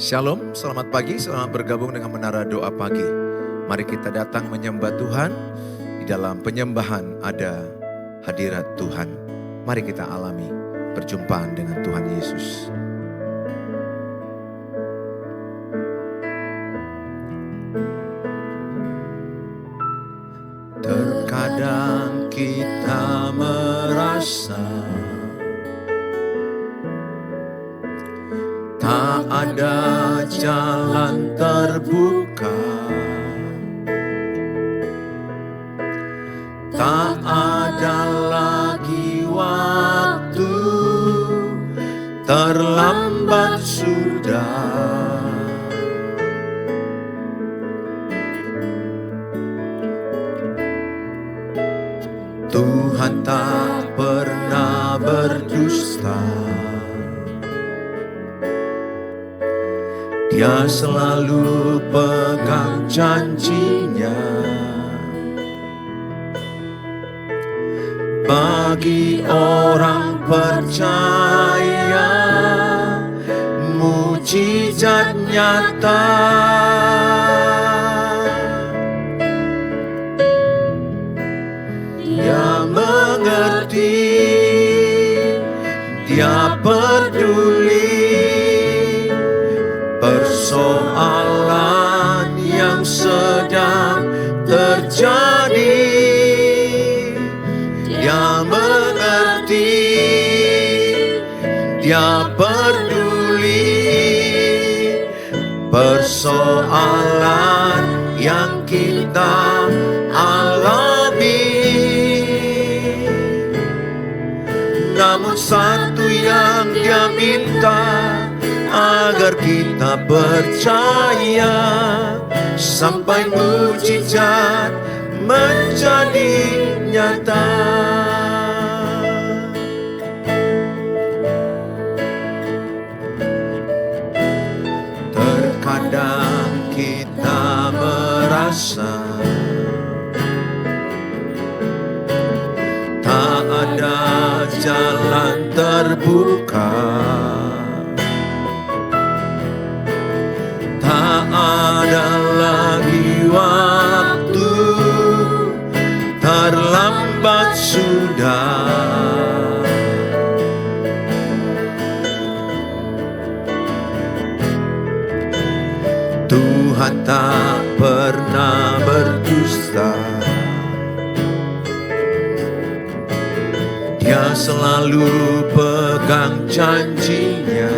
Shalom, selamat pagi, selamat bergabung dengan Menara Doa Pagi. Mari kita datang menyembah Tuhan. Di dalam penyembahan ada hadirat Tuhan. Mari kita alami perjumpaan dengan Tuhan Yesus. Terkadang kita merasa tak ada jalan terbuka, tak ada lagi waktu, terlambat sudah. Tuhan tak pernah berdusta. Dia selalu pegang janjinya. Bagi orang percaya, mujizat nyata. Dia mengerti, dia peduli persoalan yang sedang terjadi. Dia mengerti, dia peduli persoalan yang kita alami. Namun satu yang dia minta, agar kita percaya sampai mujizat menjadi nyata. Terkadang kita merasa tak ada jalan terbuka, tak ada lagi waktu, terlambat sudah. Tuhan tak pernah berdusta. Dia selalu pegang janjinya.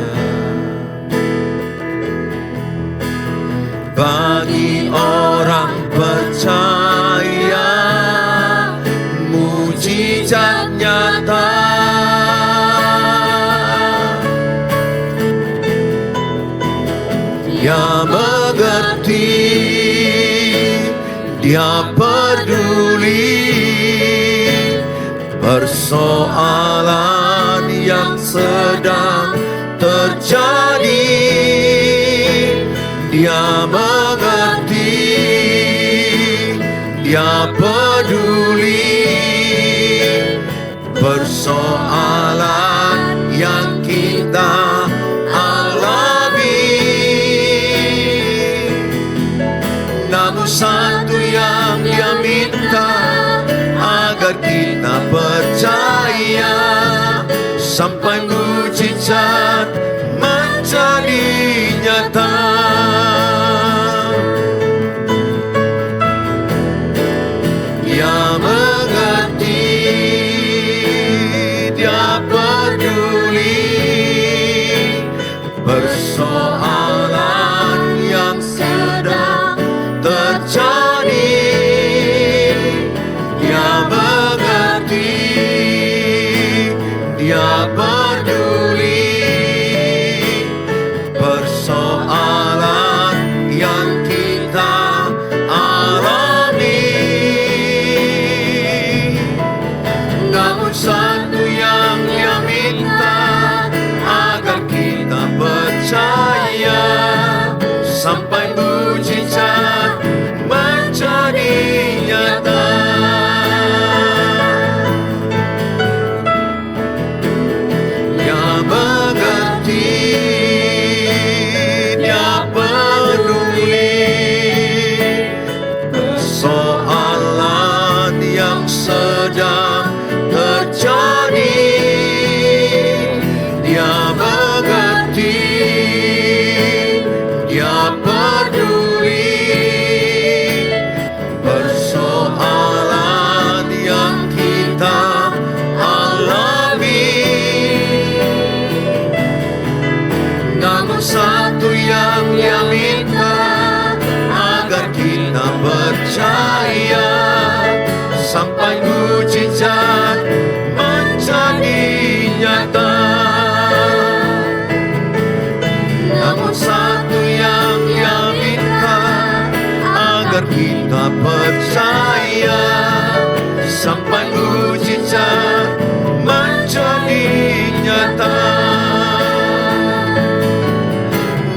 Bagi orang percaya, mujizat nyata. Dia mengerti, dia peduli persoalan yang sedang terjadi. Dia mengerti, dia peduli persoalan yang kita alami. Namun satu yang dia minta, agar kita percaya sampai mujizat menjadi nyata. Dia mengerti, dia peduli persoalan yang sedang terjadi. Dia mengerti, dia peduli persoalan yang kita alami. Namun satu yang dia minta, agar kita percaya satu yang Dia minta, agar kita percaya sampai mujizat menjadi nyata. Namun satu yang Dia minta, agar kita percaya sampai mujizat menjadi nyata.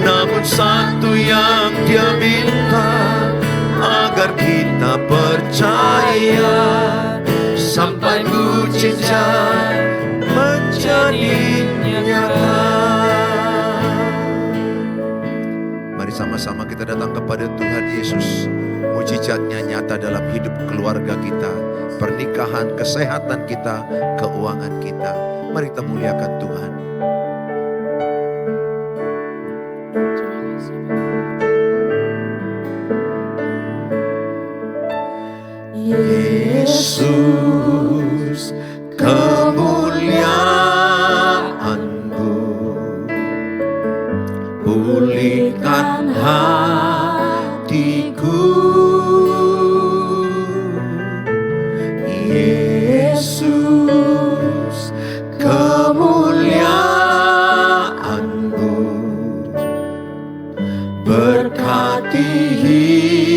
Namun satu yang Dia minta, agar kita percaya sampai mujizat menjadi nyata. Mari sama-sama kita datang kepada Tuhan Yesus. Mujizatnya nyata dalam hidup keluarga kita, pernikahan, kesehatan kita, keuangan kita. Mari kita muliakan Tuhan. Yesus, kemuliaan-Mu, pulihkan hatiku. Yesus, kemuliaan-Mu, berkati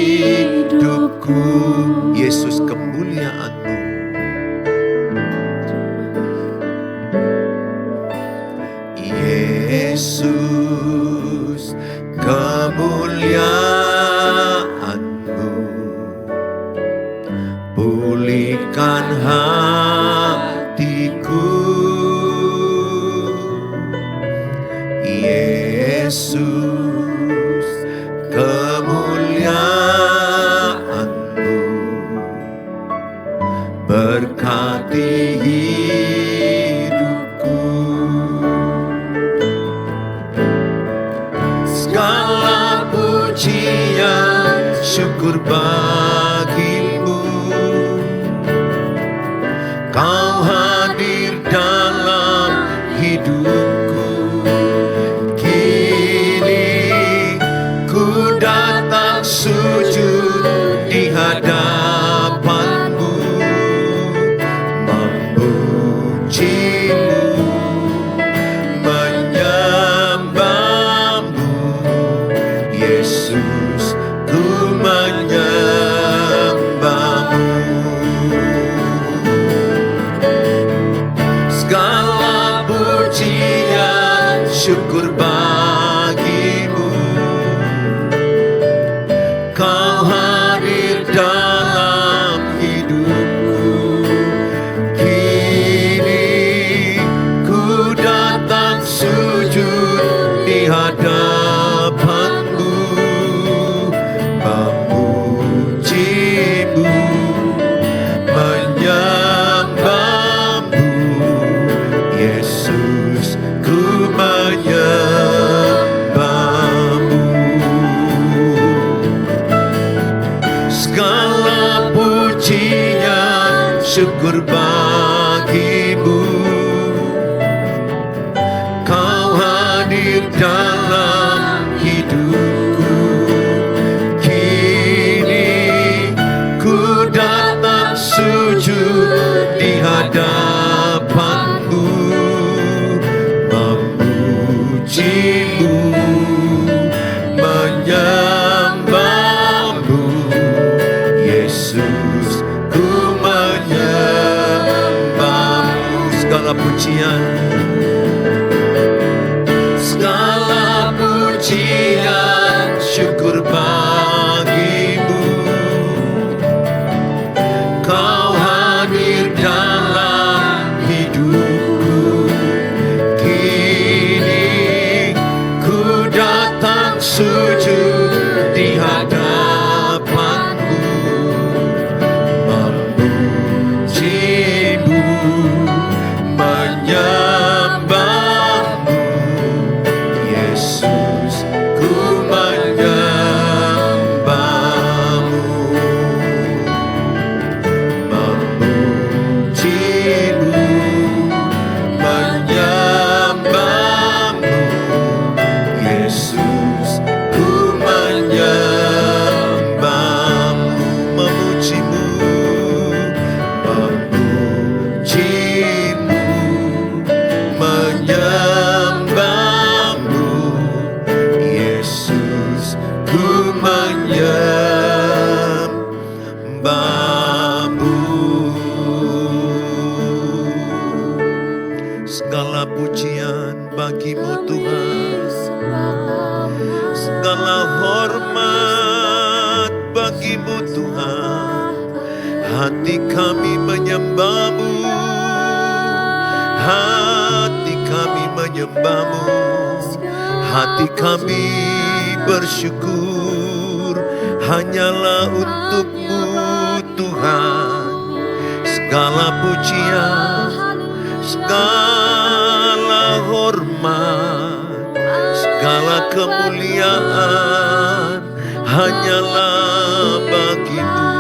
hidupku. Yesus, kemuliaan-Mu, Yesus, kemuliaan-Mu, pulihkan hatiku. Yesus, kemuliaan-Mu, berkati hidupku. Segala pujian syukur bagi-Mu, Kau hadir dalam hidupku. Kini ku datang sujud di hadapan-Mu, memuji-Mu, menyembah-Mu. Yesus, ku menyembah-Mu. Segala pujian syukur bagi-Mu, Kau hadir dalam hidupku. Kini ku datang sujud di hadapan-Mu, memuji-Mu, menyembah-Mu. Yesus, ku menyembah-Mu. Segala pujian syukur bagi-Mu, Kau hadir dalam hidupku. Kini ku datang sujud di hadapan-Mu, memuji-Mu, menyembah-Mu. Yesus, ku menyembah-Mu. Segala pujian, segala pujian syukur bagi-Mu, Kau hadir dalam hidupku. Kini ku bagimu Tuhan. Segala hormat bagimu Tuhan. Hati kami menyembah-Mu, hati kami menyembah-Mu, hati kami bersyukur hanyalah untuk-Mu Tuhan. Segala pujian, segala hormat, segala kemuliaan hanyalah bagimu.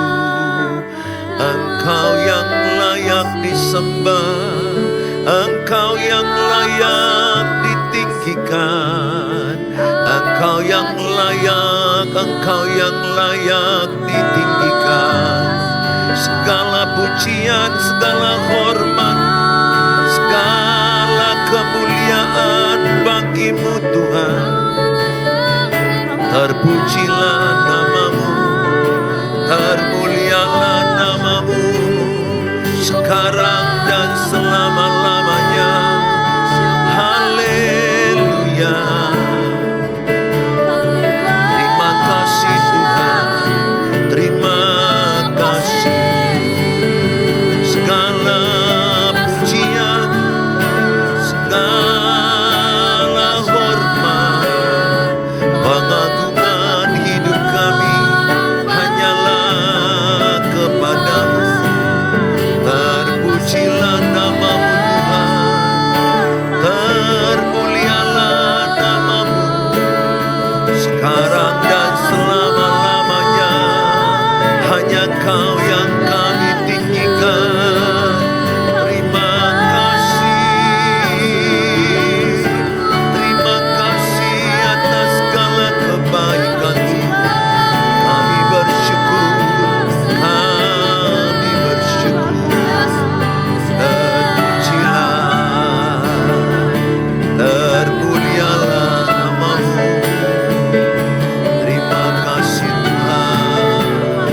Engkau yang layak disembah, Engkau yang layak ditinggikan, Engkau yang layak ditinggikan. Segala pujian, segala hormat, segala kemuliaan bagimu Tuhan. Terpujilah nama-Mu, termulialah nama-Mu, sekarang dan selama-lamanya. Haleluya. Terima kasih Tuhan, terima kasih. Segala pujian, segala hormat, pengagungan hidup kami hanyalah kepada-Mu. Terpujilah nama-Mu Tuhan, termulialah nama-Mu, sekarang dan selama-lamanya. Hanya Kau yang kami tinggikan. Terima kasih atas segala kebaikan-Mu. Kami bersyukur, kami bersyukur. Terpujilah, termulialah nama-Mu. Terima kasih Tuhan,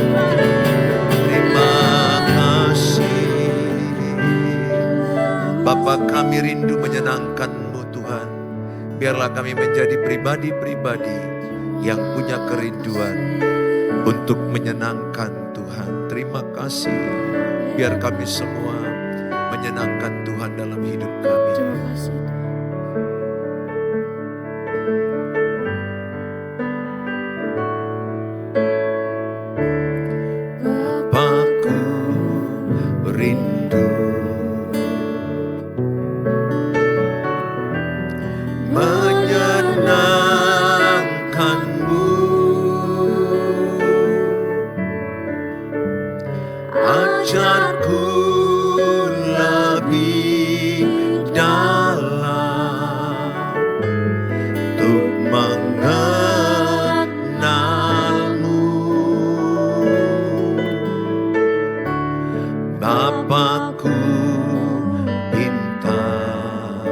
terima kasih. Bapa, kami rindu menyenangkan-Mu Tuhan. Biarlah kami menjadi pribadi-pribadi yang punya kerinduan untuk menyenangkan Tuhan. Terima kasih. Biar kami semua menyenangkan Tuhan dalam hidup kami. Bapakku rindu menyenangkan-Mu. Ajarku lebih dalam untuk mengenal-Mu. Bapakku pintar,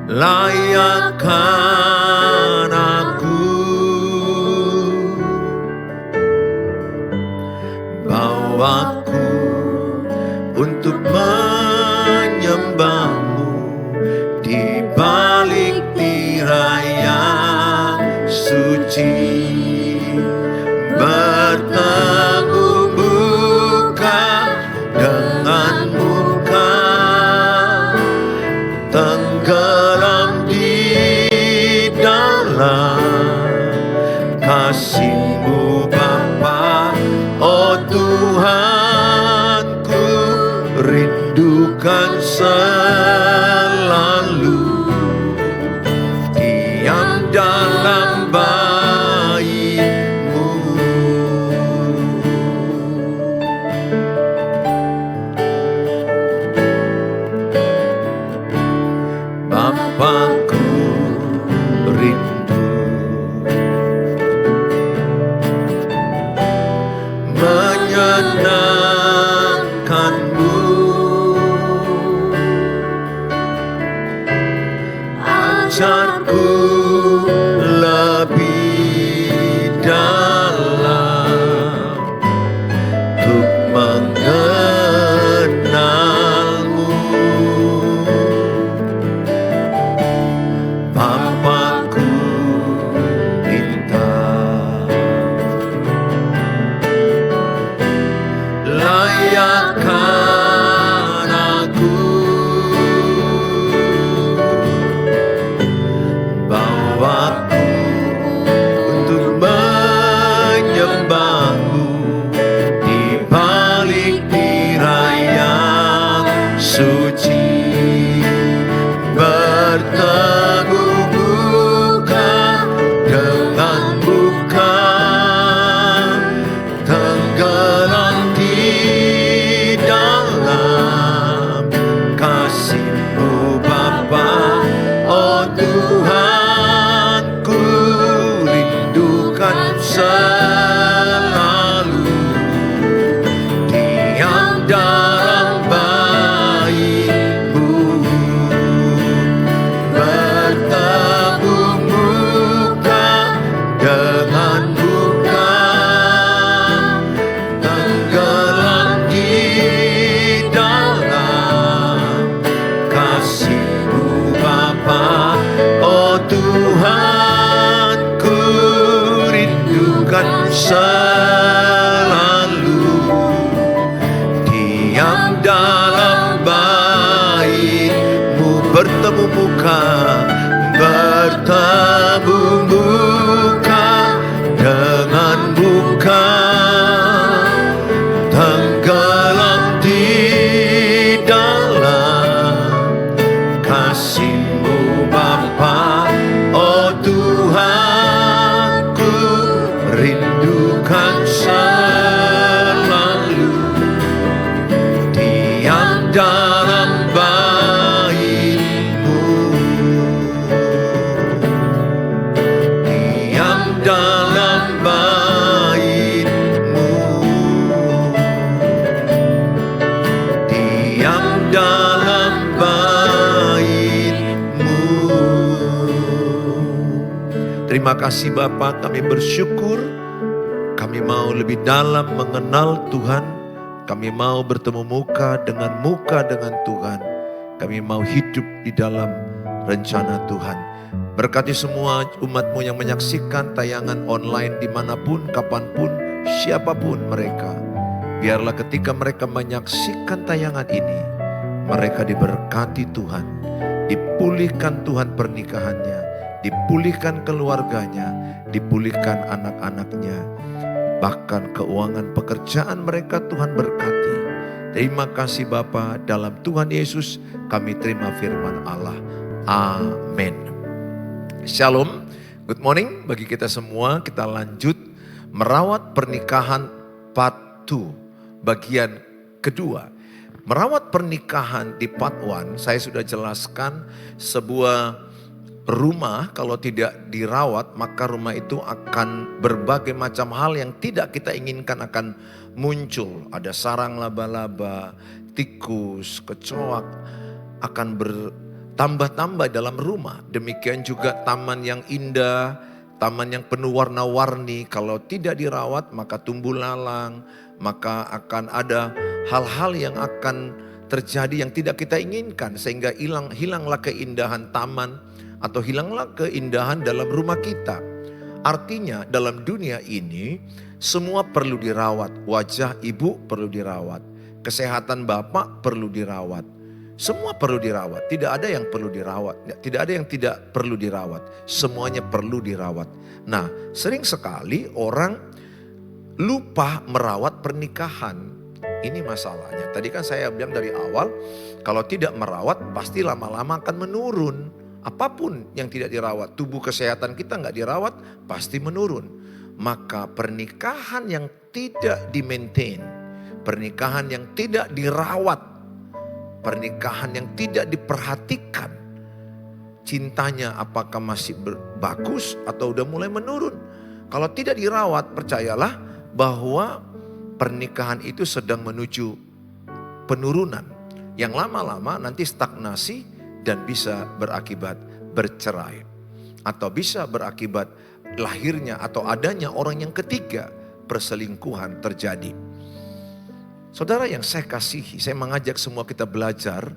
layakkan aku, bawaku untuk menyembah-Mu di balik tirai yang suci. Bertemu muka dengan muka, tenggelam di dalam kasih-Mu Bapa. Oh Tuhanku, rindukan selalu diam dalam bait-Mu. Bapakku rindu menyenangkan-Mu. Ajarku lebih dalam untuk mengenal-Mu. selalu diam dalam bait-Mu, bertemu muka dengan muka, tenggelam di dalam kasih-Mu Bapa. Oh Tuhanku, rindukan selalu diam dalam bait-Mu, diam dalam bait-Mu, diam dalam bait-Mu. Terima kasih Bapa, kami bersyukur. Kami mau lebih dalam mengenal Tuhan. Kami mau bertemu muka dengan Tuhan. Kami mau hidup di dalam rencana Tuhan. Berkati semua umat-Mu yang menyaksikan tayangan online dimanapun, kapanpun, siapapun mereka. Biarlah ketika mereka menyaksikan tayangan ini, mereka diberkati Tuhan. Dipulihkan Tuhan pernikahannya, dipulihkan keluarganya, dipulihkan anak-anaknya. Bahkan keuangan pekerjaan mereka Tuhan berkati. Terima kasih Bapa, dalam Tuhan Yesus kami terima firman Allah. Amin. Shalom, good morning bagi kita semua. Kita lanjut merawat pernikahan part 2, bagian kedua. Merawat pernikahan di part 1, saya sudah jelaskan sebuah rumah kalau tidak dirawat, maka rumah itu akan berbagai macam hal yang tidak kita inginkan akan muncul. Ada sarang laba-laba, tikus, kecoak akan bertambah-tambah dalam rumah. Demikian juga taman yang indah, taman yang penuh warna-warni, kalau tidak dirawat maka tumbuh lalang, maka akan ada hal-hal yang akan terjadi yang tidak kita inginkan, sehingga hilanglah keindahan taman atau hilanglah keindahan dalam rumah kita. Artinya dalam dunia ini semua perlu dirawat. Wajah ibu perlu dirawat, kesehatan bapak perlu dirawat, semua perlu dirawat. Tidak ada yang perlu dirawat, tidak ada yang tidak perlu dirawat, semuanya perlu dirawat. Nah, sering sekali orang lupa merawat pernikahan. Ini masalahnya. Tadi kan saya bilang dari awal, kalau tidak merawat pasti lama-lama akan menurun. Apapun yang tidak dirawat, tubuh kesehatan kita nggak dirawat, pasti menurun. Maka pernikahan yang tidak di-maintain, pernikahan yang tidak dirawat, pernikahan yang tidak diperhatikan, cintanya apakah masih bagus atau udah mulai menurun. Kalau tidak dirawat, percayalah bahwa pernikahan itu sedang menuju penurunan. Yang lama-lama nanti stagnasi, dan bisa berakibat bercerai. Atau bisa berakibat lahirnya atau adanya orang yang ketiga, perselingkuhan terjadi. Saudara yang saya kasihi, saya mengajak semua kita belajar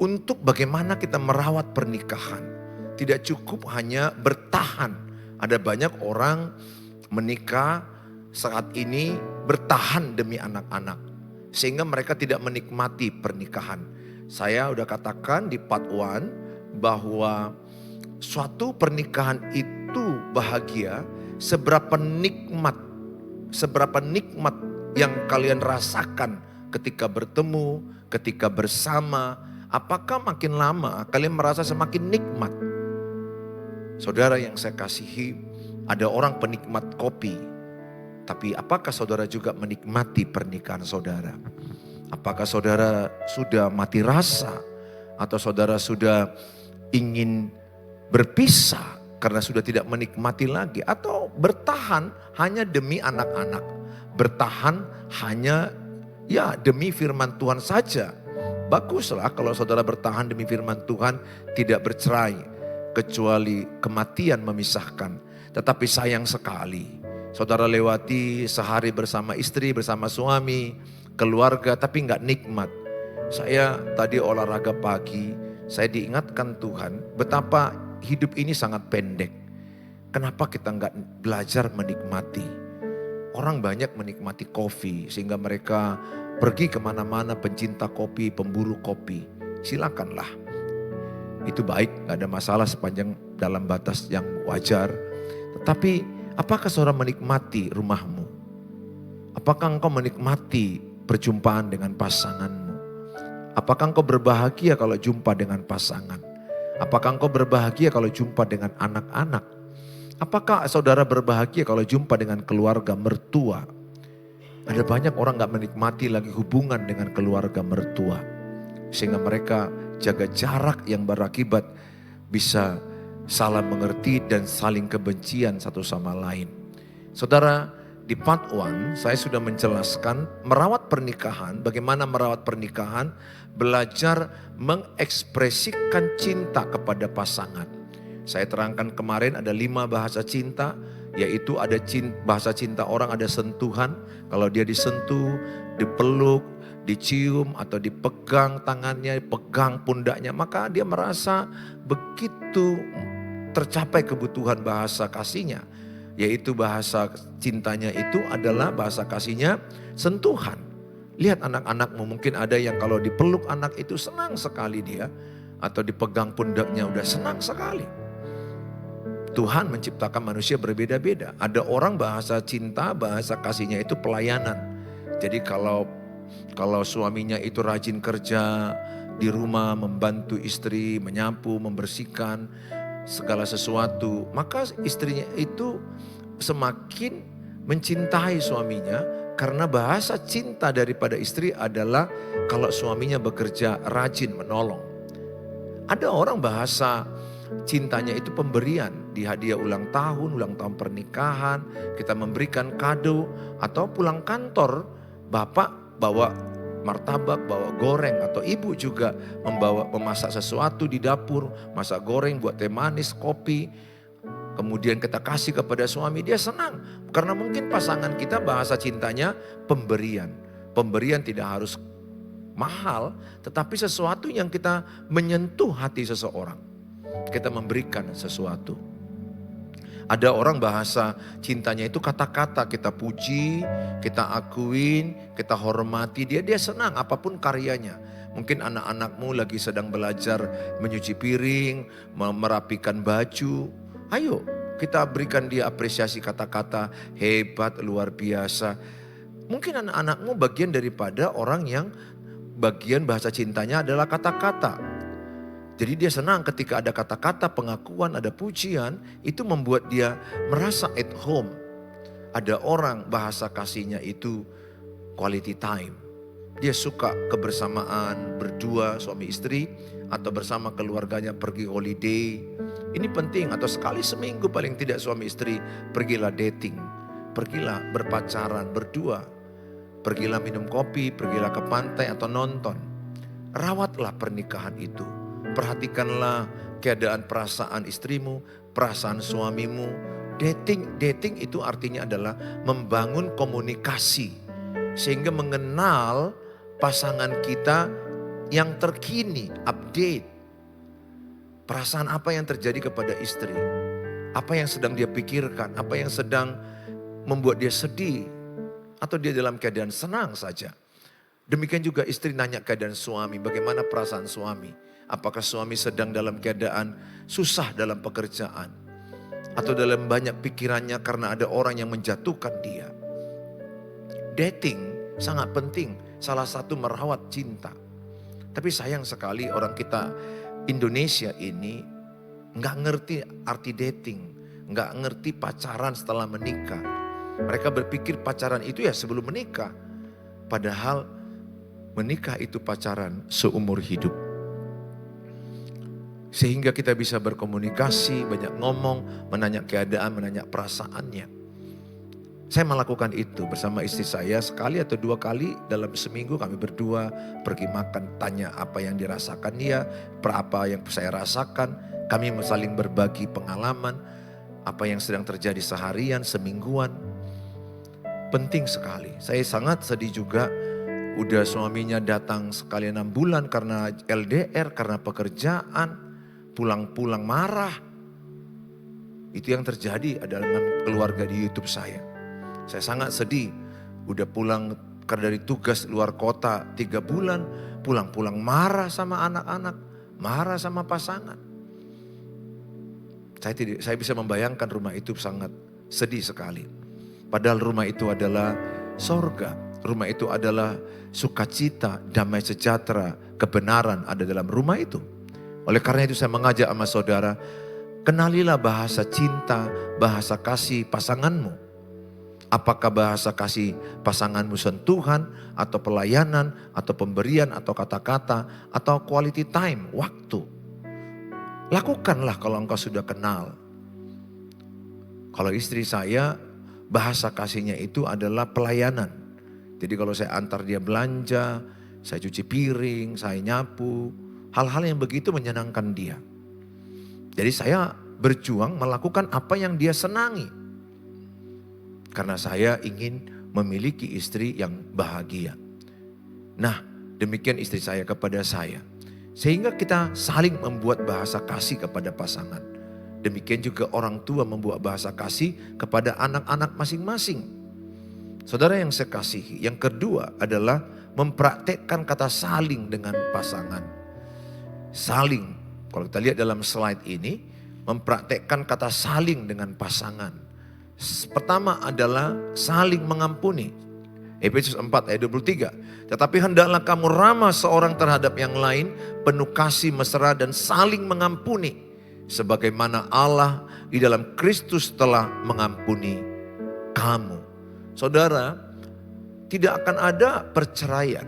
untuk bagaimana kita merawat pernikahan. Tidak cukup hanya bertahan. Ada banyak orang menikah saat ini bertahan demi anak-anak, sehingga mereka tidak menikmati pernikahan. Saya udah katakan di part 1 bahwa suatu pernikahan itu bahagia seberapa nikmat yang kalian rasakan ketika bertemu, ketika bersama. Apakah makin lama kalian merasa semakin nikmat? Saudara yang saya kasihi, ada orang penikmat kopi, tapi apakah saudara juga menikmati pernikahan saudara? Apakah saudara sudah mati rasa atau saudara sudah ingin berpisah karena sudah tidak menikmati lagi, atau bertahan hanya demi anak-anak, bertahan hanya demi firman Tuhan saja. Baguslah kalau saudara bertahan demi firman Tuhan, tidak bercerai kecuali kematian memisahkan. Tetapi sayang sekali saudara lewati sehari bersama istri, bersama suami, keluarga, tapi nggak nikmat. Saya tadi olahraga pagi, saya diingatkan Tuhan betapa hidup ini sangat pendek. Kenapa kita nggak belajar menikmati? Orang banyak menikmati kopi sehingga mereka pergi kemana-mana, pencinta kopi, pemburu kopi. Silakanlah. Itu baik, gak ada masalah sepanjang dalam batas yang wajar. Tetapi apakah saudara menikmati rumahmu? Apakah engkau menikmati perjumpaan dengan pasanganmu? Apakah engkau berbahagia kalau jumpa dengan pasangan? Apakah engkau berbahagia kalau jumpa dengan anak-anak? Apakah saudara berbahagia kalau jumpa dengan keluarga mertua? Ada banyak orang gak menikmati lagi hubungan dengan keluarga mertua. Sehingga mereka jaga jarak yang berakibat bisa salah mengerti dan saling kebencian satu sama lain. Saudara, di part 1 saya sudah menjelaskan merawat pernikahan, bagaimana merawat pernikahan, belajar mengekspresikan cinta kepada pasangan. Saya terangkan kemarin ada 5 bahasa cinta, yaitu ada bahasa cinta orang, ada sentuhan. Kalau dia disentuh, dipeluk, dicium atau dipegang tangannya, pegang pundaknya, maka dia merasa begitu tercapai kebutuhan bahasa kasihnya. Yaitu bahasa cintanya itu adalah bahasa kasihnya sentuhan. Lihat anak-anakmu, mungkin ada yang kalau dipeluk anak itu senang sekali dia, atau dipegang pundaknya udah senang sekali. Tuhan menciptakan manusia berbeda-beda. Ada orang bahasa cinta, bahasa kasihnya itu pelayanan. Jadi kalau suaminya itu rajin kerja di rumah, membantu istri, menyapu, membersihkan segala sesuatu, maka istrinya itu semakin mencintai suaminya, karena bahasa cinta daripada istri adalah kalau suaminya bekerja rajin menolong. Ada orang bahasa cintanya itu pemberian, di hadiah ulang tahun pernikahan, kita memberikan kado, atau pulang kantor, bapak bawa martabak, bawa goreng, atau ibu juga memasak sesuatu di dapur, masak goreng, buat teh manis, kopi, kemudian kita kasih kepada suami, dia senang. Karena mungkin pasangan kita bahasa cintanya pemberian. Pemberian tidak harus mahal, tetapi sesuatu yang kita menyentuh hati seseorang. Kita memberikan sesuatu. Ada orang bahasa cintanya itu kata-kata, kita puji, kita akuin, kita hormati dia senang apapun karyanya. Mungkin anak-anakmu lagi sedang belajar menyuci piring, merapikan baju. Ayo kita berikan dia apresiasi, kata-kata hebat, luar biasa. Mungkin anak-anakmu bagian daripada orang yang bagian bahasa cintanya adalah kata-kata. Jadi dia senang ketika ada kata-kata pengakuan, ada pujian, itu membuat dia merasa at home. Ada orang bahasa kasihnya itu quality time. Dia suka kebersamaan berdua suami istri atau bersama keluarganya pergi holiday. Ini penting, atau sekali seminggu paling tidak suami istri pergilah dating. Pergilah berpacaran berdua. Pergilah minum kopi, pergilah ke pantai atau nonton. Rawatlah pernikahan itu. Perhatikanlah keadaan perasaan istrimu, perasaan suamimu. Dating itu artinya adalah membangun komunikasi. Sehingga mengenal pasangan kita yang terkini, update. Perasaan apa yang terjadi kepada istri. Apa yang sedang dia pikirkan, apa yang sedang membuat dia sedih. Atau dia dalam keadaan senang saja. Demikian juga istri nanya keadaan suami, bagaimana perasaan suami. Apakah suami sedang dalam keadaan susah dalam pekerjaan. Atau dalam banyak pikirannya karena ada orang yang menjatuhkan dia. Dating sangat penting, salah satu merawat cinta. Tapi sayang sekali orang kita Indonesia ini gak ngerti arti dating. Gak ngerti pacaran setelah menikah. Mereka berpikir pacaran itu ya sebelum menikah. Padahal menikah itu pacaran seumur hidup. Sehingga kita bisa berkomunikasi, banyak ngomong, menanya keadaan, menanya perasaannya. Saya melakukan itu bersama istri saya sekali atau 2 kali dalam seminggu, kami berdua pergi makan, tanya apa yang dirasakan dia, apa yang saya rasakan. Kami saling berbagi pengalaman, apa yang sedang terjadi seharian, semingguan. Penting sekali. Saya sangat sedih juga, udah suaminya datang sekali 6 bulan karena LDR, karena pekerjaan. Pulang-pulang marah. Itu yang terjadi adalah dengan keluarga di YouTube saya. Saya sangat sedih, udah pulang dari tugas luar kota 3 bulan, pulang-pulang marah sama anak-anak, marah sama pasangan. Saya bisa membayangkan rumah itu sangat sedih sekali. Padahal rumah itu adalah sorga, rumah itu adalah sukacita, damai sejahtera, kebenaran ada dalam rumah itu. Oleh karena itu saya mengajak sama saudara, kenalilah bahasa cinta, bahasa kasih pasanganmu. Apakah bahasa kasih pasanganmu sentuhan, atau pelayanan, atau pemberian, atau kata-kata, atau quality time, waktu. Lakukanlah kalau engkau sudah kenal. Kalau istri saya, bahasa kasihnya itu adalah pelayanan. Jadi kalau saya antar dia belanja, saya cuci piring, saya nyapu, hal-hal yang begitu menyenangkan dia. Jadi saya berjuang melakukan apa yang dia senangi. Karena saya ingin memiliki istri yang bahagia. Nah, demikian istri saya kepada saya. Sehingga kita saling membuat bahasa kasih kepada pasangan. Demikian juga orang tua membuat bahasa kasih kepada anak-anak masing-masing. Saudara yang saya kasihi, yang kedua adalah mempraktekkan kata saling dengan pasangan. Saling, kalau kita lihat dalam slide ini, mempraktekkan kata saling dengan pasangan. Pertama adalah saling mengampuni. Efesus 4 ayat 23. Tetapi hendaklah kamu ramah seorang terhadap yang lain, penuh kasih mesra dan saling mengampuni. Sebagaimana Allah di dalam Kristus telah mengampuni kamu. Saudara, tidak akan ada perceraian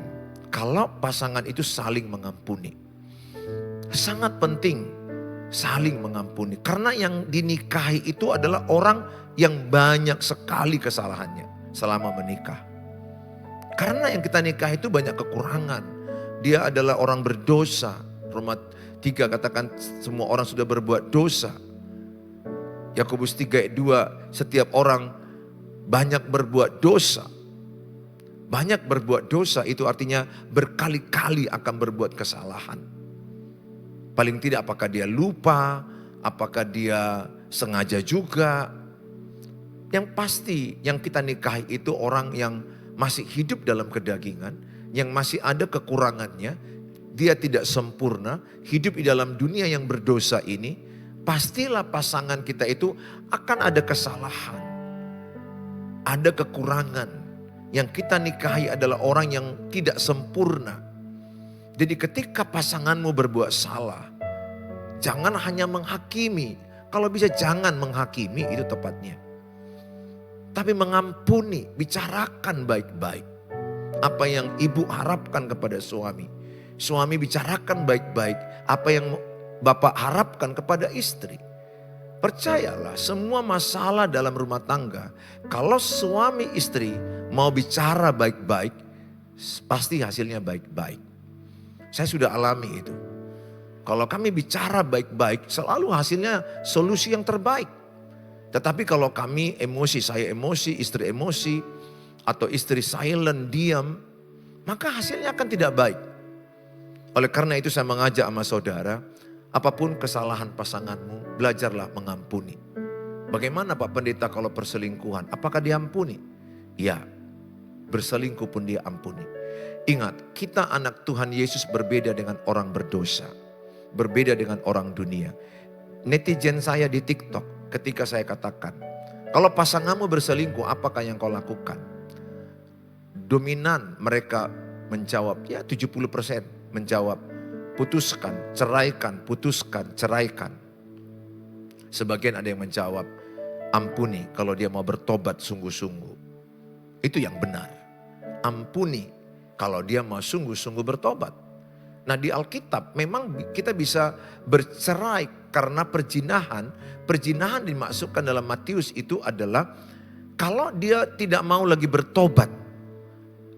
kalau pasangan itu saling mengampuni. Sangat penting saling mengampuni. Karena yang dinikahi itu adalah orang yang banyak sekali kesalahannya selama menikah. Karena yang kita nikah itu banyak kekurangan. Dia adalah orang berdosa. Roma 3 katakan semua orang sudah berbuat dosa. Yakobus 3 ayat 2, setiap orang banyak berbuat dosa. Banyak berbuat dosa itu artinya berkali-kali akan berbuat kesalahan. Paling tidak apakah dia lupa, apakah dia sengaja juga. Yang pasti yang kita nikahi itu orang yang masih hidup dalam kedagingan, yang masih ada kekurangannya, dia tidak sempurna, hidup di dalam dunia yang berdosa ini, pastilah pasangan kita itu akan ada kesalahan, ada kekurangan. Yang kita nikahi adalah orang yang tidak sempurna. Jadi ketika pasanganmu berbuat salah, jangan hanya menghakimi, kalau bisa jangan menghakimi itu tepatnya. Tapi mengampuni, bicarakan baik-baik. Apa yang ibu harapkan kepada suami. Suami bicarakan baik-baik apa yang bapak harapkan kepada istri. Percayalah semua masalah dalam rumah tangga. Kalau suami istri mau bicara baik-baik, pasti hasilnya baik-baik. Saya sudah alami itu. Kalau kami bicara baik-baik, selalu hasilnya solusi yang terbaik. Tetapi kalau kami emosi, saya emosi, istri emosi, atau istri silent, diam, maka hasilnya akan tidak baik. Oleh karena itu saya mengajak sama saudara, apapun kesalahan pasanganmu, belajarlah mengampuni. Bagaimana Pak Pendeta kalau perselingkuhan? Apakah diampuni? Ya, berselingkuh pun dia ampuni. Ingat, kita anak Tuhan Yesus berbeda dengan orang berdosa. Berbeda dengan orang dunia. Netizen saya di TikTok ketika saya katakan, kalau pasanganmu berselingkuh apakah yang kau lakukan? Dominan mereka menjawab, ya 70% menjawab, putuskan, ceraikan, putuskan, ceraikan. Sebagian ada yang menjawab, ampuni kalau dia mau bertobat sungguh-sungguh. Itu yang benar. Ampuni kalau dia mau sungguh-sungguh bertobat. Nah di Alkitab memang kita bisa bercerai karena perjinahan. Perjinahan dimaksudkan dalam Matius itu adalah kalau dia tidak mau lagi bertobat.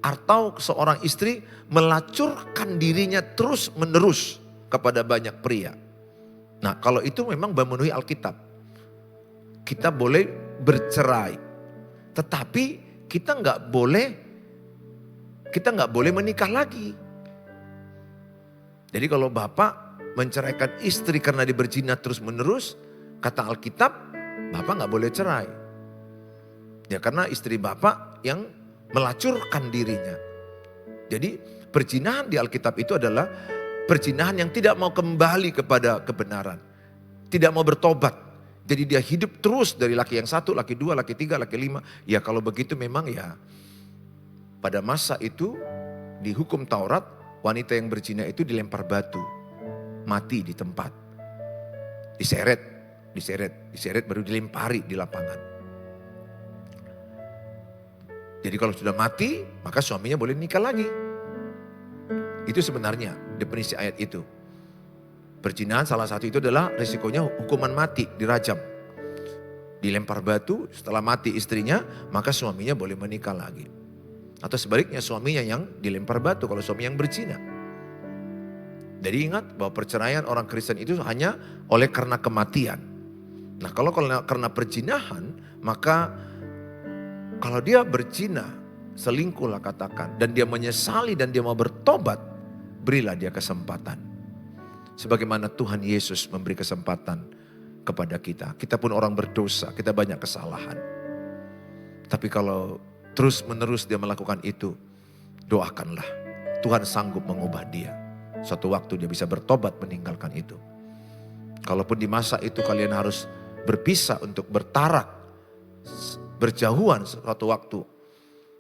Atau seorang istri melacurkan dirinya terus menerus kepada banyak pria. Nah kalau itu memang memenuhi Alkitab. Kita boleh bercerai. Tetapi kita nggak boleh menikah lagi. Jadi kalau bapak menceraikan istri karena dia berzina terus menerus, kata Alkitab, bapak nggak boleh cerai. Ya karena istri bapak yang melacurkan dirinya. Jadi perzinahan di Alkitab itu adalah perzinahan yang tidak mau kembali kepada kebenaran. Tidak mau bertobat. Jadi dia hidup terus dari laki yang satu, laki dua, laki tiga, laki lima. Ya kalau begitu memang ya pada masa itu di hukum Taurat wanita yang berzina itu dilempar batu. Mati di tempat. Diseret baru dilempari di lapangan. Jadi kalau sudah mati maka suaminya boleh nikah lagi. Itu sebenarnya definisi ayat itu. Perzinahan salah satu itu adalah risikonya hukuman mati, dirajam. Dilempar batu, setelah mati istrinya, maka suaminya boleh menikah lagi. Atau sebaliknya suaminya yang dilempar batu kalau suami yang berzina. Jadi ingat bahwa perceraian orang Kristen itu hanya oleh karena kematian. Nah kalau karena perzinahan, maka kalau dia berzina, selingkuhlah katakan, dan dia menyesali dan dia mau bertobat, berilah dia kesempatan. Sebagaimana Tuhan Yesus memberi kesempatan kepada kita. Kita pun orang berdosa, kita banyak kesalahan. Tapi kalau terus menerus dia melakukan itu, doakanlah. Tuhan sanggup mengubah dia. Suatu waktu dia bisa bertobat meninggalkan itu. Kalaupun di masa itu kalian harus berpisah untuk bertarak, berjauhan suatu waktu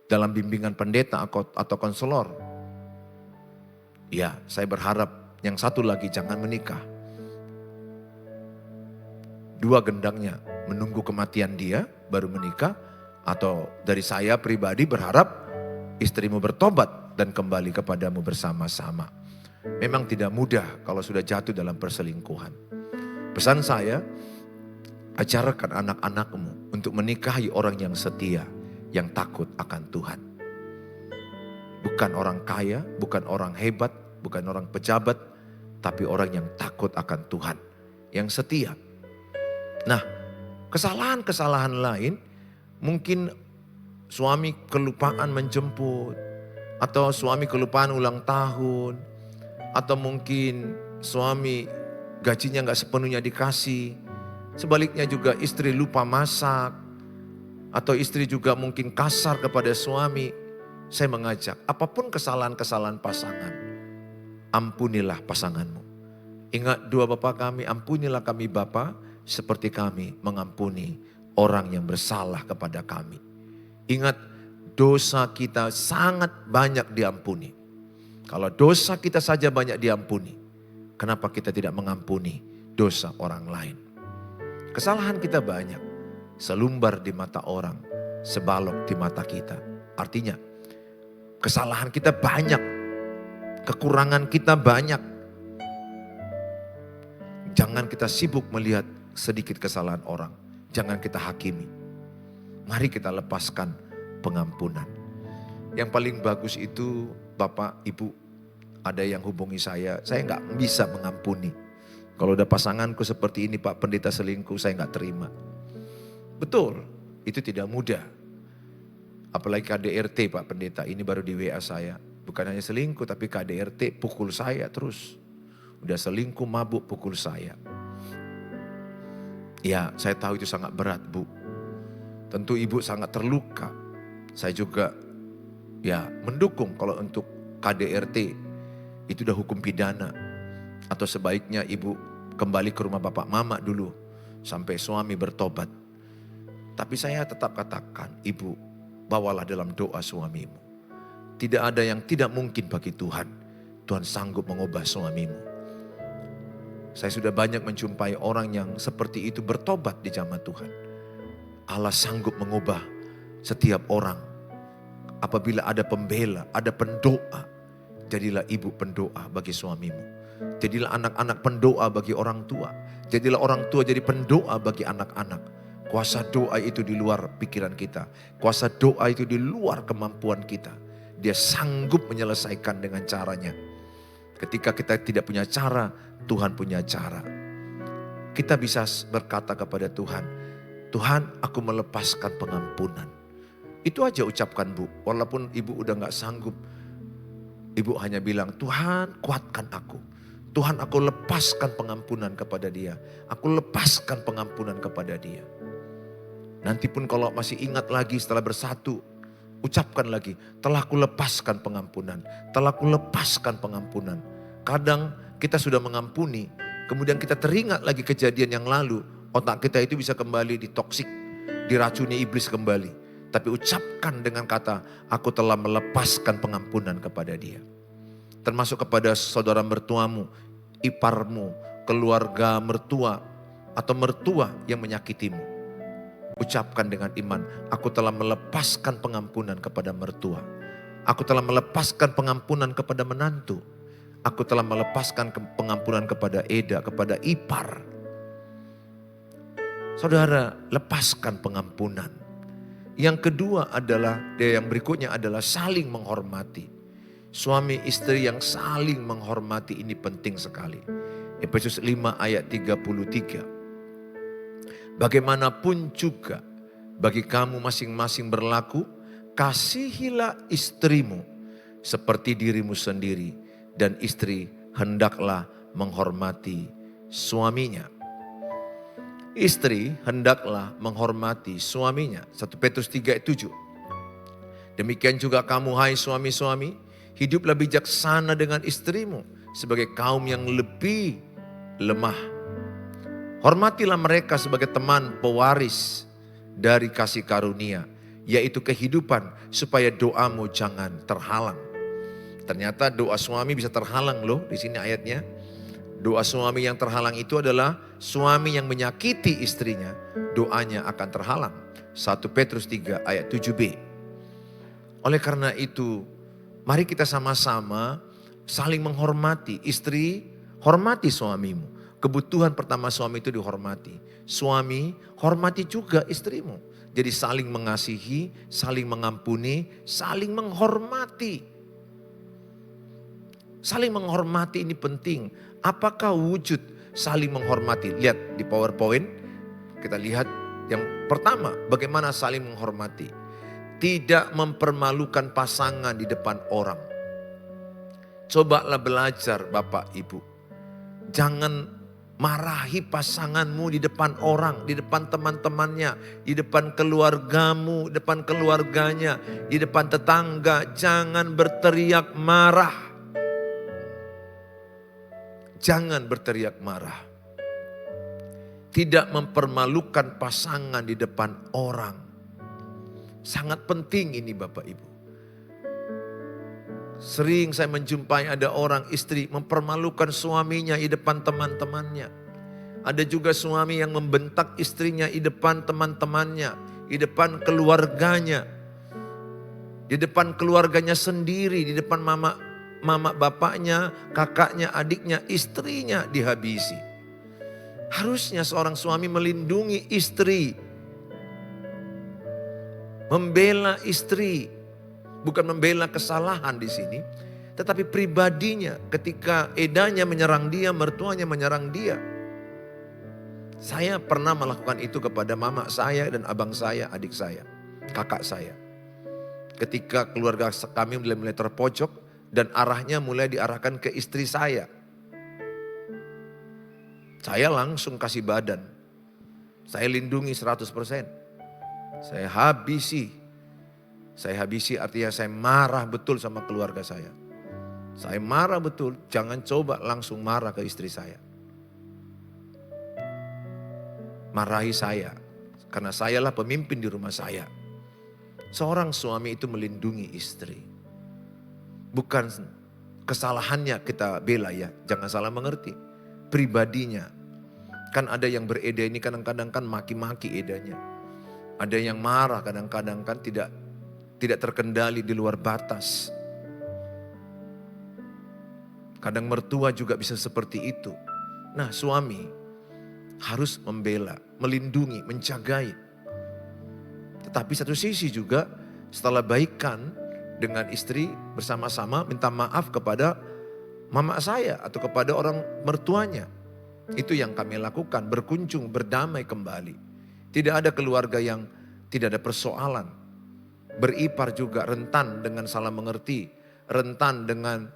dalam bimbingan pendeta atau konselor. Ya, saya berharap yang satu lagi jangan menikah. Dua gendangnya menunggu kematian dia baru menikah. Atau dari saya pribadi berharap istrimu bertobat dan kembali kepadamu bersama-sama. Memang tidak mudah kalau sudah jatuh dalam perselingkuhan. Pesan saya, ajarkan anak-anakmu untuk menikahi orang yang setia, yang takut akan Tuhan. Bukan orang kaya, bukan orang hebat, bukan orang pejabat, tapi orang yang takut akan Tuhan, yang setia. Nah, kesalahan-kesalahan lain, mungkin suami kelupaan menjemput, atau suami kelupaan ulang tahun, atau mungkin suami gajinya gak sepenuhnya dikasih. Sebaliknya juga istri lupa masak, atau istri juga mungkin kasar kepada suami. Saya mengajak, apapun kesalahan-kesalahan pasangan, ampunilah pasanganmu. Ingat doa Bapa kami, ampunilah kami Bapa, seperti kami mengampuni orang yang bersalah kepada kami. Ingat, dosa kita sangat banyak diampuni. Kalau dosa kita saja banyak diampuni, kenapa kita tidak mengampuni dosa orang lain? Kesalahan kita banyak, selumbar di mata orang, sebalok di mata kita. Artinya, kesalahan kita banyak, kekurangan kita banyak. Jangan kita sibuk melihat sedikit kesalahan orang. Jangan kita hakimi. Mari kita lepaskan pengampunan. Yang paling bagus itu Bapak, Ibu, ada yang hubungi saya gak bisa mengampuni. Kalau udah pasanganku seperti ini Pak Pendeta selingkuh, saya gak terima. Betul, itu tidak mudah. Apalagi KDRT Pak Pendeta, ini baru di WA saya. Bukan hanya selingkuh tapi KDRT pukul saya terus. Udah selingkuh mabuk pukul saya. Ya, saya tahu itu sangat berat, Bu. Tentu Ibu sangat terluka. Saya juga ya mendukung kalau untuk KDRT itu udah hukum pidana. Atau sebaiknya Ibu kembali ke rumah Bapak Mama dulu sampai suami bertobat. Tapi saya tetap katakan, Ibu, bawalah dalam doa suamimu. Tidak ada yang tidak mungkin bagi Tuhan. Tuhan sanggup mengubah suamimu. Saya sudah banyak menjumpai orang yang seperti itu bertobat di zaman Tuhan. Allah sanggup mengubah setiap orang. Apabila ada pembela, ada pendoa, jadilah ibu pendoa bagi suamimu. Jadilah anak-anak pendoa bagi orang tua. Jadilah orang tua jadi pendoa bagi anak-anak. Kuasa doa itu di luar pikiran kita. Kuasa doa itu di luar kemampuan kita. Dia sanggup menyelesaikan dengan caranya. Ketika kita tidak punya cara, Tuhan punya cara. Kita bisa berkata kepada Tuhan, Tuhan, aku melepaskan pengampunan. Itu aja ucapkan, Bu. Walaupun Ibu udah gak sanggup, Ibu hanya bilang, Tuhan kuatkan aku. Tuhan, aku lepaskan pengampunan kepada dia. Aku lepaskan pengampunan kepada dia. Nanti pun kalau masih ingat lagi setelah bersatu, ucapkan lagi, telah kulepaskan pengampunan, telah kulepaskan pengampunan. Kadang kita sudah mengampuni, kemudian kita teringat lagi kejadian yang lalu, otak kita itu bisa kembali ditoksik, diracuni iblis kembali. Tapi ucapkan dengan kata, aku telah melepaskan pengampunan kepada dia. Termasuk kepada saudara mertuamu, iparmu, keluarga mertua, atau mertua yang menyakitimu. Ucapkan dengan iman, aku telah melepaskan pengampunan kepada mertua. Aku telah melepaskan pengampunan kepada menantu. Aku telah melepaskan pengampunan kepada Eda, kepada ipar. Saudara, lepaskan pengampunan. Yang kedua adalah, yang berikutnya adalah saling menghormati. Suami istri yang saling menghormati ini penting sekali. Efesus 5 ayat 33. Bagaimanapun juga bagi kamu masing-masing berlaku, kasihilah istrimu seperti dirimu sendiri, dan istri hendaklah menghormati suaminya. Istri hendaklah menghormati suaminya. 1 Petrus 3 ayat 7. Demikian juga kamu hai suami-suami, hiduplah bijaksana dengan istrimu sebagai kaum yang lebih lemah. Hormatilah mereka sebagai teman pewaris dari kasih karunia, yaitu kehidupan, supaya doamu jangan terhalang. Ternyata doa suami bisa terhalang loh, di sini ayatnya. Doa suami yang terhalang itu adalah suami yang menyakiti istrinya, doanya akan terhalang. 1 Petrus 3 ayat 7b. Oleh karena itu, mari kita sama-sama saling menghormati. Istri, hormati suamimu. Kebutuhan pertama suami itu dihormati. Suami, hormati juga istrimu. Jadi saling mengasihi, saling mengampuni, saling menghormati. Saling menghormati ini penting. Apakah wujud saling menghormati? Lihat di PowerPoint, kita lihat yang pertama, bagaimana saling menghormati. Tidak mempermalukan pasangan di depan orang. Cobalah belajar Bapak Ibu. Jangan marahi pasanganmu di depan orang, di depan teman-temannya, di depan keluargamu, di depan keluarganya, di depan tetangga. Jangan berteriak marah. Jangan berteriak marah. Tidak mempermalukan pasangan di depan orang. Sangat penting ini Bapak Ibu. Sering saya menjumpai ada orang istri mempermalukan suaminya di depan teman-temannya. Ada juga suami yang membentak istrinya di depan teman-temannya, di depan keluarganya. Di depan keluarganya sendiri, di depan mama bapaknya, kakaknya, adiknya, istrinya dihabisi. Harusnya seorang suami melindungi istri. Membela istri. Bukan membela kesalahan di sini, tetapi pribadinya ketika Edanya menyerang dia, mertuanya menyerang dia. Saya pernah melakukan itu kepada mama saya dan abang saya, adik saya, kakak saya. Ketika keluarga kami mulai terpojok dan arahnya mulai diarahkan ke istri saya. Saya langsung kasih badan. Saya lindungi 100%. Saya habisi. Saya habisi artinya saya marah betul sama keluarga saya. Saya marah betul, jangan coba langsung marah ke istri saya. Marahi saya, karena sayalah pemimpin di rumah saya. Seorang suami itu melindungi istri. Bukan kesalahannya kita bela ya, jangan salah mengerti. Pribadinya, kan ada yang bereda ini kadang-kadang kan maki-maki edanya. Ada yang marah kadang-kadang kan tidak terkendali di luar batas. Kadang mertua juga bisa seperti itu. Nah, suami harus membela, melindungi, menjagai. Tetapi satu sisi juga setelah baikan dengan istri bersama-sama minta maaf kepada mama saya atau kepada orang mertuanya. Itu yang kami lakukan, berkunjung, berdamai kembali. Tidak ada keluarga yang tidak ada persoalan. Beripar juga rentan dengan salah mengerti, rentan dengan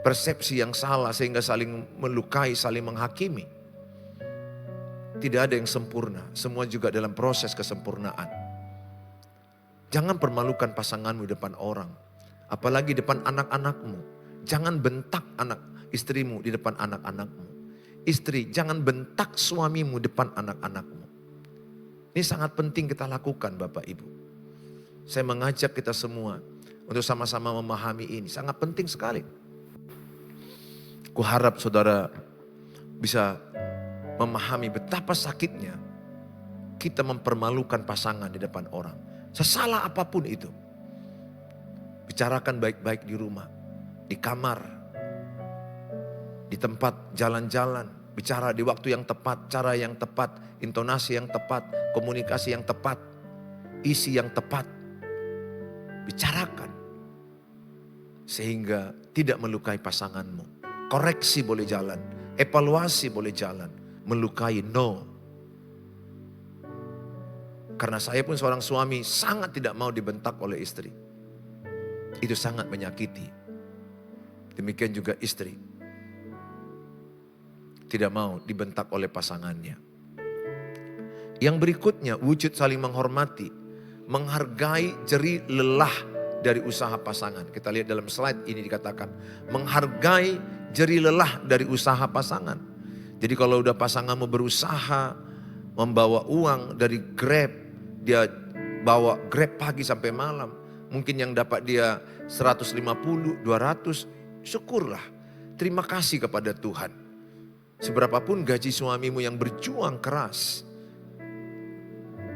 persepsi yang salah sehingga saling melukai, saling menghakimi. Tidak ada yang sempurna, semua juga dalam proses kesempurnaan. Jangan permalukan pasanganmu di depan orang, apalagi depan anak-anakmu. Jangan bentak anak istrimu di depan anak-anakmu. Istri, jangan bentak suamimu depan anak-anakmu. Ini sangat penting kita lakukan Bapak Ibu. Saya mengajak kita semua untuk sama-sama memahami ini, sangat penting sekali. Kuharap saudara bisa memahami betapa sakitnya kita mempermalukan pasangan di depan orang. Sesalah apapun itu. Bicarakan baik-baik di rumah, di kamar, di tempat jalan-jalan. Bicara di waktu yang tepat, cara yang tepat, intonasi yang tepat, komunikasi yang tepat, isi yang tepat. Bicarakan sehingga tidak melukai pasanganmu. Koreksi boleh jalan, evaluasi boleh jalan. Melukai, no. Karena saya pun seorang suami sangat tidak mau dibentak oleh istri. Itu sangat menyakiti. Demikian juga istri. Tidak mau dibentak oleh pasangannya. Yang berikutnya, wujud saling menghormati. Menghargai jerih lelah dari usaha pasangan. Kita lihat dalam slide ini dikatakan. Menghargai jerih lelah dari usaha pasangan. Jadi kalau udah pasanganmu berusaha membawa uang dari Grab, dia bawa Grab pagi sampai malam. Mungkin yang dapat dia 150, 200, syukurlah. Terima kasih kepada Tuhan. Seberapapun gaji suamimu yang berjuang keras,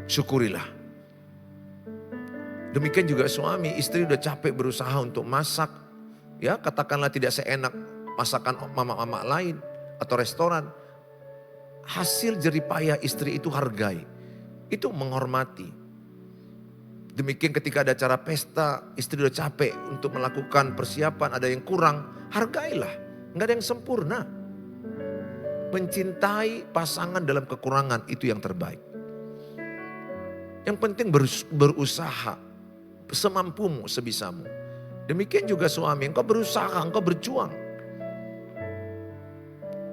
syukurilah. Demikian juga suami, istri udah capek berusaha untuk masak. Ya katakanlah tidak seenak masakan mama-mama lain atau restoran. Hasil jerih payah istri itu hargai. Itu menghormati. Demikian ketika ada acara pesta, istri udah capek untuk melakukan persiapan, ada yang kurang, hargailah. Enggak ada yang sempurna. Mencintai pasangan dalam kekurangan itu yang terbaik. Yang penting berusaha semampumu, sebisamu. Demikian juga suami, engkau berusaha, engkau berjuang.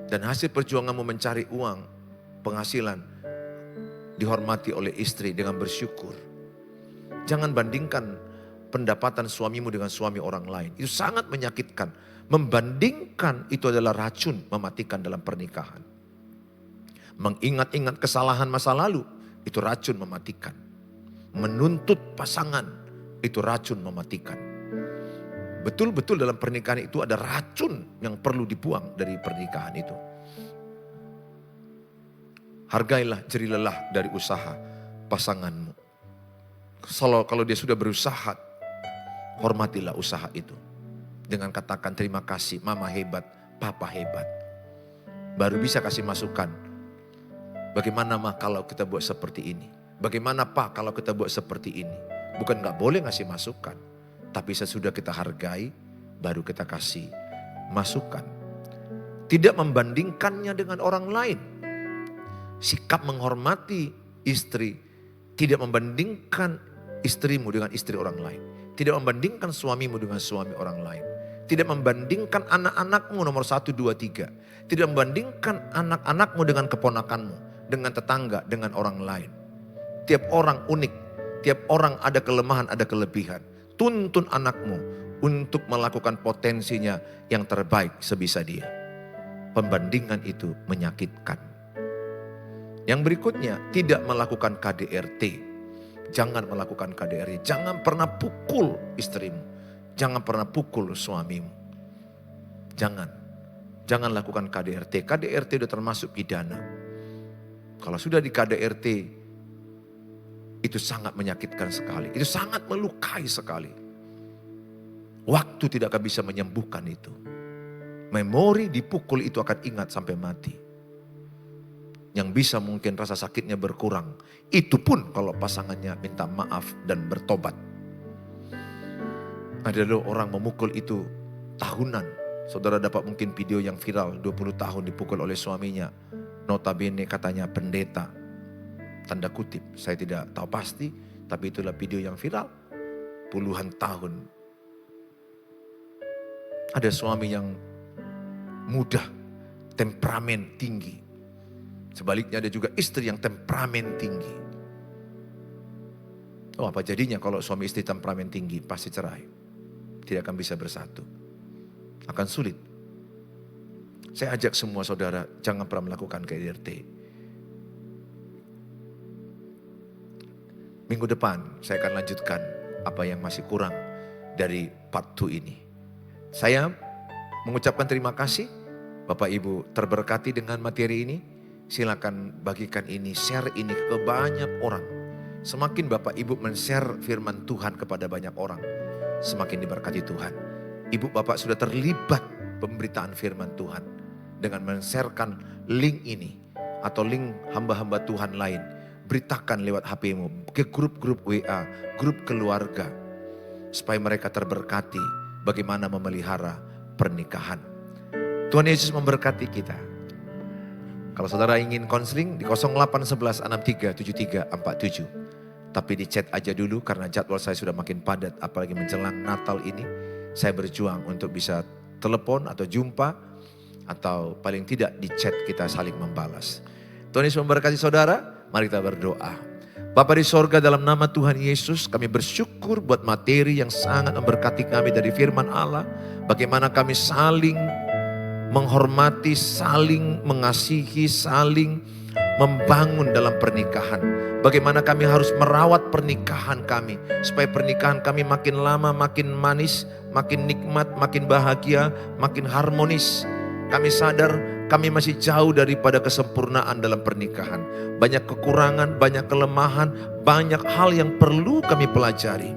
Dan hasil perjuanganmu mencari uang, penghasilan, dihormati oleh istri dengan bersyukur. Jangan bandingkan pendapatan suamimu dengan suami orang lain. Itu sangat menyakitkan. Membandingkan itu adalah racun mematikan dalam pernikahan. Mengingat-ingat kesalahan masa lalu, itu racun mematikan. Menuntut pasangan, itu racun mematikan. Betul-betul dalam pernikahan itu ada racun yang perlu dibuang dari pernikahan itu. Hargailah jerih lelah dari usaha pasanganmu. Kalau dia sudah berusaha, hormatilah usaha itu. Dengan katakan terima kasih, mama hebat, papa hebat. Baru bisa kasih masukan. Bagaimana mah kalau kita buat seperti ini? Bagaimana pak kalau kita buat seperti ini? Bukan gak boleh ngasih masukan. Tapi sesudah kita hargai, baru kita kasih masukan. Tidak membandingkannya dengan orang lain. Sikap menghormati istri. Tidak membandingkan istrimu dengan istri orang lain. Tidak membandingkan suamimu dengan suami orang lain. Tidak membandingkan anak-anakmu nomor 1, 2, 3. Tidak membandingkan anak-anakmu dengan keponakanmu. Dengan tetangga, dengan orang lain. Tiap orang unik. Tiap orang ada kelemahan, ada kelebihan. Tuntun anakmu untuk melakukan potensinya yang terbaik sebisa dia. Pembandingan itu menyakitkan. Yang berikutnya, tidak melakukan KDRT. Jangan melakukan KDRT. Jangan pernah pukul istrimu. Jangan pernah pukul suamimu. Jangan lakukan KDRT. KDRT sudah termasuk pidana. Kalau sudah di KDRT, itu sangat menyakitkan sekali. Itu sangat melukai sekali. Waktu tidak akan bisa menyembuhkan itu. Memori dipukul itu akan ingat sampai mati. Yang bisa mungkin rasa sakitnya berkurang. Itu pun kalau pasangannya minta maaf dan bertobat. Ada loh orang memukul itu tahunan. Saudara dapat mungkin video yang viral 20 tahun dipukul oleh suaminya. Notabene katanya pendeta. Tanda kutip, saya tidak tahu pasti, tapi itulah video yang viral. Puluhan tahun. Ada suami yang mudah, temperamen tinggi. Sebaliknya ada juga istri yang temperamen tinggi. Oh, apa jadinya kalau suami istri temperamen tinggi? Pasti cerai. Tidak akan bisa bersatu. Akan sulit. Saya ajak semua saudara, jangan pernah melakukan KDRT. Minggu depan saya akan lanjutkan apa yang masih kurang dari part 2 ini. Saya mengucapkan terima kasih. Bapak Ibu terberkati dengan materi ini. Silakan bagikan ini, share ini ke banyak orang. Semakin Bapak Ibu men-share firman Tuhan kepada banyak orang, semakin diberkati Tuhan. Ibu Bapak sudah terlibat pemberitaan firman Tuhan dengan men-sharekan link ini atau link hamba-hamba Tuhan lain. Beritakan lewat HP-mu ke grup-grup WA, grup keluarga, supaya mereka terberkati bagaimana memelihara pernikahan. Tuhan Yesus memberkati kita. Kalau saudara ingin konseling di 0811 63 73 47. Tapi di chat aja dulu karena jadwal saya sudah makin padat. Apalagi menjelang Natal ini. Saya berjuang untuk bisa telepon atau jumpa. Atau paling tidak di chat kita saling membalas. Tuhan Yesus memberkati saudara. Mari kita berdoa. Bapa di sorga, dalam nama Tuhan Yesus kami bersyukur buat materi yang sangat memberkati kami dari firman Allah. Bagaimana kami saling menghormati, saling mengasihi, saling membangun dalam pernikahan. Bagaimana kami harus merawat pernikahan kami. Supaya pernikahan kami makin lama makin manis, makin nikmat, makin bahagia, makin harmonis. Kami sadar kami masih jauh daripada kesempurnaan dalam pernikahan. Banyak kekurangan, banyak kelemahan, banyak hal yang perlu kami pelajari.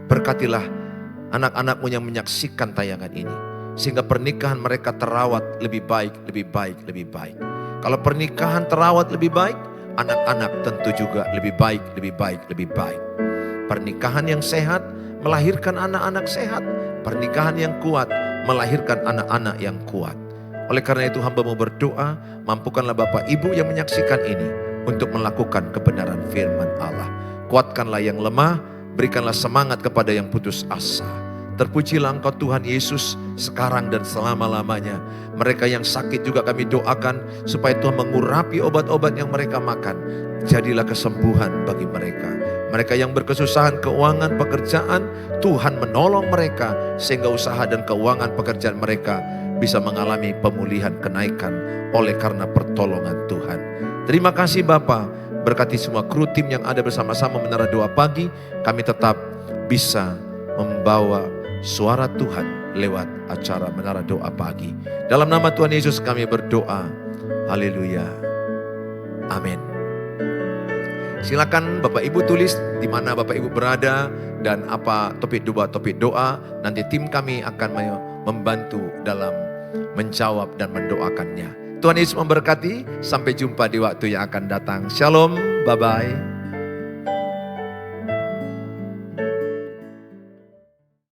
Berkatilah anak-anakmu yang menyaksikan tayangan ini. Sehingga pernikahan mereka terawat lebih baik, lebih baik, lebih baik. Kalau pernikahan terawat lebih baik, anak-anak tentu juga lebih baik, lebih baik, lebih baik. Pernikahan yang sehat melahirkan anak-anak sehat. Pernikahan yang kuat melahirkan anak-anak yang kuat. Oleh karena itu hamba mau berdoa, mampukanlah Bapak Ibu yang menyaksikan ini untuk melakukan kebenaran firman Allah. Kuatkanlah yang lemah, berikanlah semangat kepada yang putus asa. Terpujilah Engkau Tuhan Yesus sekarang dan selama-lamanya. Mereka yang sakit juga kami doakan supaya Tuhan mengurapi obat-obat yang mereka makan. Jadilah kesembuhan bagi mereka. Mereka yang berkesusahan keuangan pekerjaan, Tuhan menolong mereka sehingga usaha dan keuangan pekerjaan mereka bisa mengalami pemulihan kenaikan oleh karena pertolongan Tuhan. Terima kasih Bapa, berkati semua kru tim yang ada bersama-sama Menara Doa Pagi. Kami tetap bisa membawa suara Tuhan lewat acara Menara Doa Pagi. Dalam nama Tuhan Yesus kami berdoa. Haleluya. Amin. Silakan Bapak Ibu tulis di mana Bapak Ibu berada dan apa topik doa. Nanti tim kami akan membantu dalam menjawab dan mendoakannya. Tuhan Yesus memberkati. Sampai jumpa di waktu yang akan datang. Shalom. Bye-bye.